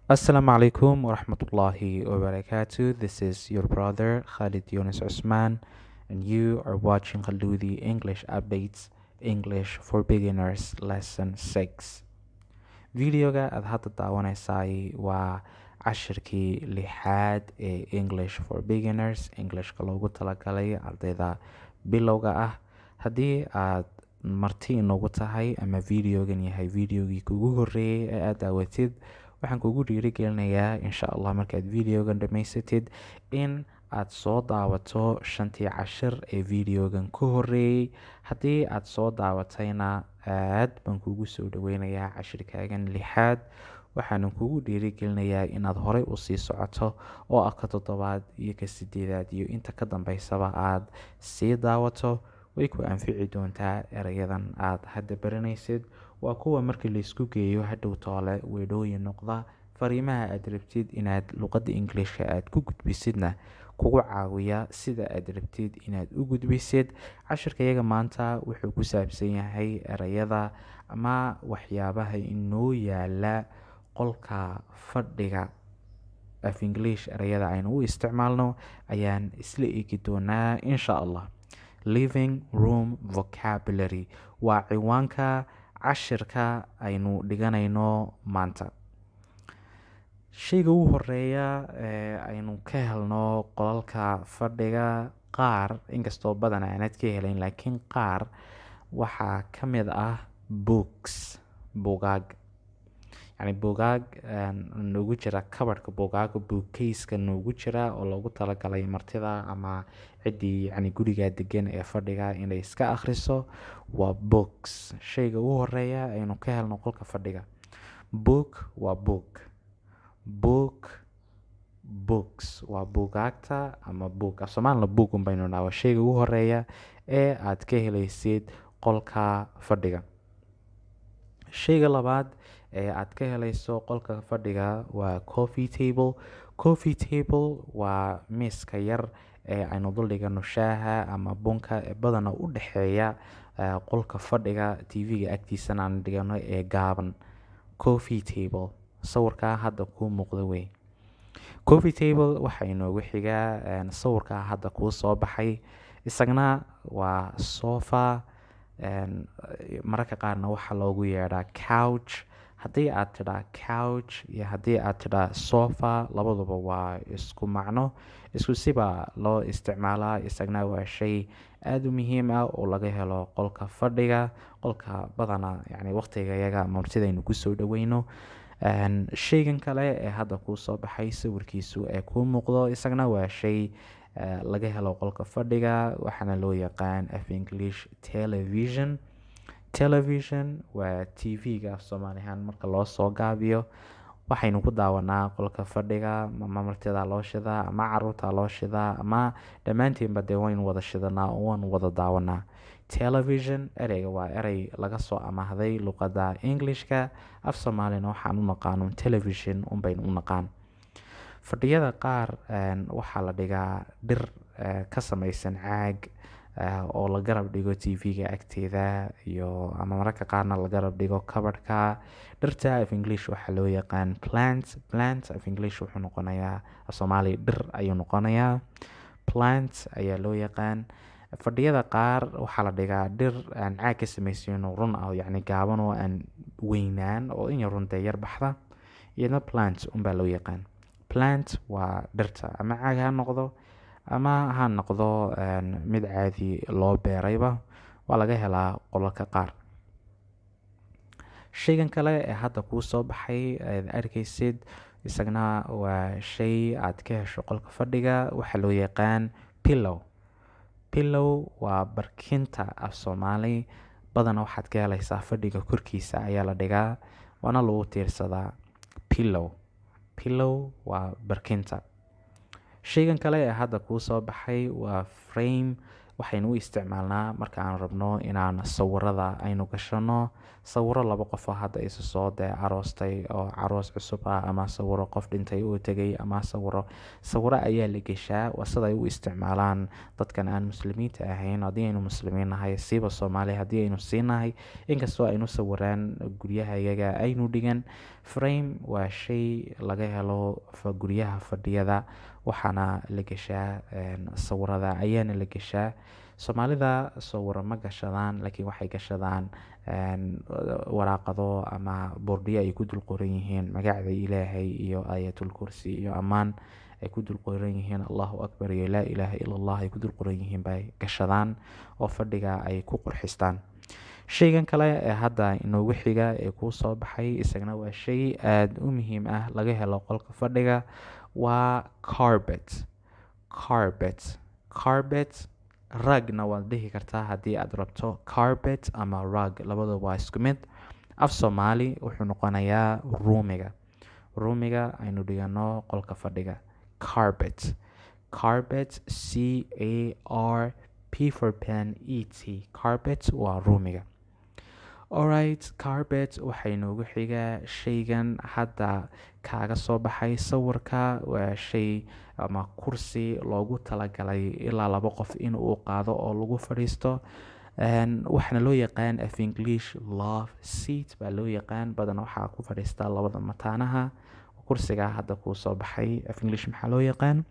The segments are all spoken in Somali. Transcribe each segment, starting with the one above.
Assalamu alaikum wa rahmatullahi wa barakatuh. This is your brother Khalid Yunus Usman, and you are watching Khaludi English Updates English for Beginners Lesson 6. Videoga aad hadda daawanaysay waa cashirkii lixaad ee English for Beginners, Englishka loogu talagalay ardayda bilowga ah. Haddii aad marti inoogu tahay ama videogan yahay videogii kugu horreeyay ee aad daawatid, waxaan kugu dhiirigelinayaa insha allah markaad videogan dhamaysatid in aad soo daawato shantii cashir ee videogan ka horreeyay. Haddii aad soo daawatayna aad baan kugu soo dhaweynayaa cashirkaagan lixaad. waxaanan kugu dhiirigelinayaa inaad horey usii socoto oo ah ka toddobaad iyo ka sideedaad iyo inta ka dambeysaba aad sii daawato. way ku anfici doontaa erayadan aad hadda baranaysid. waa kuwa markii laysku geeyo hadhow toole weedhooyin noqda. fariimaha aad rabtid inaad luqadda Englishka aad ku gudbisidna kugu caawiya sida aad rabtid inaad u gudbisid. cashirkayaga maanta wuxuu ku saabsan yahay erayada ama waxyaabaha inoo yaala qolka fadhiga af English. erayada aynu u isticmaalno ayaan isla eegi doonaa insha allah. Living room vocabulary waa ciwaanka cashirka aynu dhiganayno maanta. shayga ugu horeeya aynu ka helno qolalka fadhiga qaar, inkastoo badan aanad ka helayn, laakiin qaar waxaa ka mid ah books, buugaag. yani buugaag noogu jira kabarhka buugaaga, bookcase-ka noogu jira oo loogu talagalay martida ama ciddii guriga degan ee fadhiga inay iska akhriso. waa books. shayga ugu horeeya aynu ka helno qolka fadhiga. book waa book. books waa buugaagta ama book. Soomaalina book unbaynu dhahaa. shayga ugu horeeya ee aad ka helaysid qolka fadhiga. shayga labaad ee aad ka helayso qolka fadhiga waa coffee table. coffee table waa miiska yar ee aynu dul dhigano shaaha ama bunka ee badana u dhexeeya qolka fadhiga tv-ga agtiisana aan dhigano ee gaaban. coffee table sawirkaa hadda kuu muuqda wey. coffee table waxaa inoogu xigaa sawirkaa hadda kuu soo baxay. isagna waa sofa. mararka qaarna waxaa loogu yeedhaa couch. haddii aad tidhaa couch iyo haddii aad tidhaa sofa, labaduba waa isku macno, isku sibaa loo isticmaalaa. isagna waa shay aada u muhiim ah oo laga helo qolka fadhiga. qolka badana waqtiga yaga martidaynu kusoo dhaweyno. shaygan kale ee hadda kuu soo baxay sawirkiisu ee kuu muuqdo, isagna waa shay laga helo qolka fadhiga, waxaana loo yaqaan af English television. television waa tv-ga af Soomaali ahaan marka loo soo gaabiyo. waxaynu ku daawanaa qolka fadhiga, ama martida loo shidaa ama caruurta loo shidaa ama dhammaantiinba dee waynu wada shidanaa oo waanu wada daawanaa. television ereyga waa erey laga soo amaahday luqadda Englishka. af Soomaalina waxaan u naqaano television unbaynu u naqaan. fadhiyada qaar waxaa la dhigaa dhir ka samaysan caag oo la garab dhigo tv-ga agteeda, iyo ama mararka qaarna la garab dhigo kabadhka. dhirta af English waxaa loo yaqaan plant. plant af English wuxuu noqonayaa, af Soomaali dhir ayuu noqonayaa. plant ayaa loo yaqaan. fadhiyada qaar waxaa la dhigaa dhir aan caag ka samaysan oo run ah, gaaban oo aan weynaan oo in yar runtee yar baxda, iyadna plant unbaa loo yaqaan. plant waa dhirta, ama caag ha noqdo ama ha noqdo mid caadi loo beerayba. waa laga helaa qolalka qaar. shaygan kale ee hadda kuu soo baxay aad arkaysid, isagna waa shay aad ka hesho qolka fadhiga. waxaa loo yaqaan pillow. pillow waa barkinta af Soomaali. badana waxaad ka helaysaa fadhiga korkiisa ayaa la dhigaa, waana lagu tiirsadaa. pillow waa barkinta. shaygan kale ee hadda kuu soo baxay waa frame. waxaynu u isticmaalnaa marka aan rabno inaan sawirada aynu gashano. sawiro laba qof oo hadda isu soo aroostay oo aroos cusub ah, ama sawiro qof dhintay oo tegay, ama sawiro ayaa la geshaa. waa sida ay u isticmaalaan dadkan aan muslimiinta ahayn. haddii aynu muslimiin nahay, siiba Soomaali haddii aynu siinahay, inkastoo aynu sawiraan guryaha iyaga aynu dhigan, Frame waa shay laga helo guryaha fadhiyada, waxaana la gashaa sawirada ayaana la gashaa. Soomaalida sawiro ma gashadaan, laakiin waxay gashadaan waraaqado ama boordiyo ay ku dul qoran yihiin magacda Ilaahay iyo aayatul kursi iyo ammaan ay ku dul qoran yihiin, Allahu Akbar iyo laa ilaaha illa Allah ay ku dul qoran yihiin bay gashadaan oo fadhiga ay ku qurxistaan. Shaygan kale ee hadda inoogu xiga ee kuu soo baxay isagana waa shay aad u muhiim ah laga helo qolka fadhiga, waa carpet. Rugna waad dhihi kartaa haddii aad rabto. Carpet ama rug labadaba waa isku mid. Af Soomaali wuxuu noqonayaa ruumiga aynu dhigano qolka fadhiga. Carpet C-A-R-P for pen E-T. Carpet waa ruumiga. Alright, carpet waxay noogu xigaa shaygan hadda kaaga soo baxay sawirka. Waa shay ama kursi loogu talagalay ilaa 2 qof in uu qaado oo lagu fadhiisto. Waxaana loo yaqaan af English love seat baa loo yaqaan. Badan waxaa ku fadhiista labada mataanaha. Kursiga hadda kuu soo baxay af English maxaa loo yaqaan?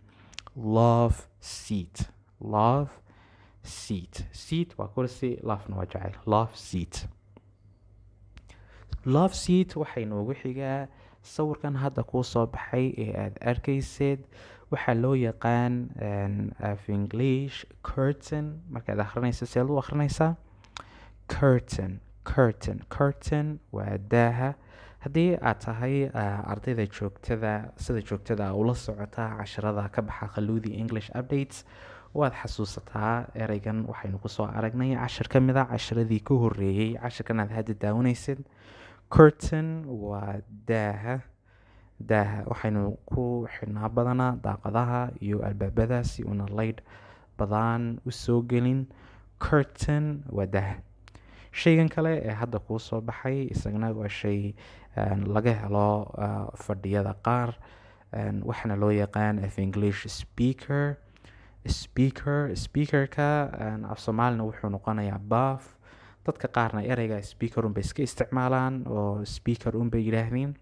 Love seat. Seat waa kursi, love-na waa jacayl. Love seat waxay noogu xigaa sawirkan hadda kuu soo baxay ee aad arkaysid. Waxaa loo yaqaan af English curtain. Markaad akhrinayso seed u akhrinaysaa? Curtain waa daaha. Haddii aad tahay ardayda sida joogtada ula socota casharada ka baxa Khalludi English Updates, waad xasuusataa ereygan waxaynu kusoo aragnay cashar ka mid a casharadii ka horreeyay casharkan aad hadda daawanaysid. Curtain waa daaha waxaynu ku xidhnaa badanaa daaqadaha iyo albaabada si una light badan u soo gelin. Curtain waa daaha. Shaygan kale ee hadda kuu soo baxay isagana waa shay laga helo fadhiyada qaar. Waxaana loo yaqaan af English speaker-ka af Soomaalina wuxuu noqonayaa baaf. Dadka qaarna ereyga speaker unbay iska isticmaalaan oo speaker unbay yidhaahdeen.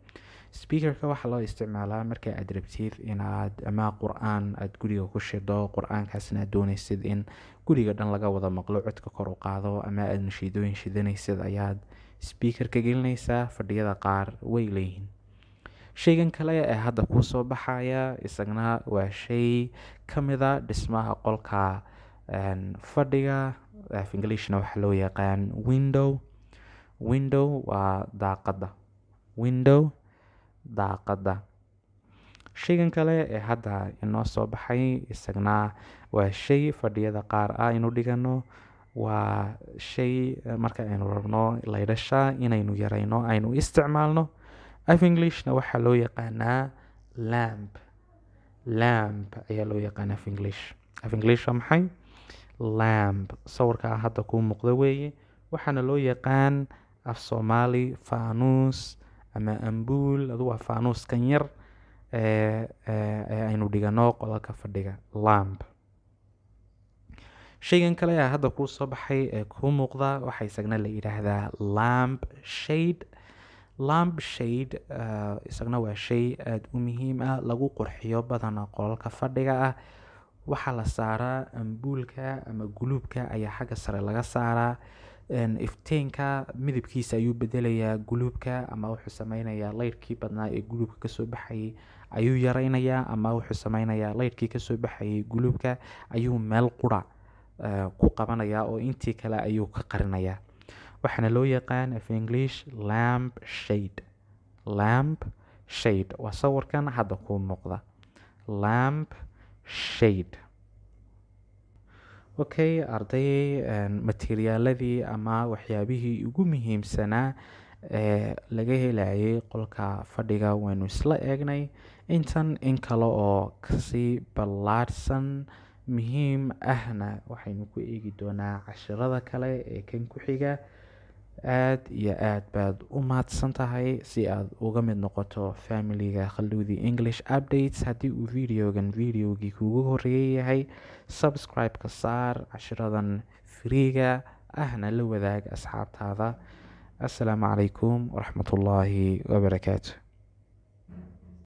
Speaker-ka waxaa loo isticmaalaa marka aad rabtid inaad ama qur'aan aad guriga ku shido, qur'aankaasna aad doonaysid in guriga dhan laga wada maqlo, codka kor u qaado, ama aad nashiidooyin shidanaysid ayaad speaker-ka gelinaysaa. Fadhiyada qaar way leeyihiin. Shaygan kale ee hadda kuu soo baxaya isagana waa shay ka mid a dhismaha qolka fadhiga. Af Englishna waxaa loo yaqaan window waa daaqada. Shaygan kale ee hadda inoo soo baxay isagana waa shay fadhiyada qaar aynu dhigano. Waa shay marka aynu rabno laydhasha inaynu yarayno aynu isticmaalno. Af Englishna waxaa loo yaqaanaa lamp ayaa loo yaqaan af English. Af English waa maxay? Lamp. Sawirka hadda kuu muuqda weeye. Waxaana loo yaqaan af Soomaali faanuus ama ambuul. Adu waa faanuuskan yar ee aynu dhigano qolalka fadhiga. Lamp. Shaygan kale ee hadda kuu soo baxay ee kuu muuqda waxaa isagana la yidhaahdaa lamp shade. Isagana waa shay aad u muhiim ah, lagu qurxiyo badanaa qolalka fadhiga ah. Waxaa la saaraa ambuulka ama guluubka ayaa xagga sare laga saaraa. Iftiinka midabkiisa ayuu bedelayaa guluubka, ama wuxuu sameynayaa laydhkii badnaa ee guluubka kasoo baxayay ayuu yaraynayaa, ama wuxuu sameynayaa laydhkii kasoo baxayay guluubka ayuu meel qura ku qabanayaa oo intii kale ayuu ka qarinayaa. Waxaana loo yaqaan af English lamp shade. Waa sawirkan hadda kuu muuqda. Lamp shade. Okay, arday materiaaladii ama waxyaabihii ugu muhiimsanaa ee laga helayay qolka fadhiga waynu isla eegnay. Intan in kale oo kasii ballaadhsan muhiim ahna waxaynu ku eegi doonaa casharada kale ee kan ku xiga. Aad iyo aad baad u mahadsan tahay si aad uga mid noqoto familiga Khalludi English Updates. Haddii uu videogii kuugu horreeyay yahay, subscribe-ka saar. Cashiradan freega ahna la wadaag asxaabtaada. Assalaamu calaykum waraxmatullaahi wabarakaatu.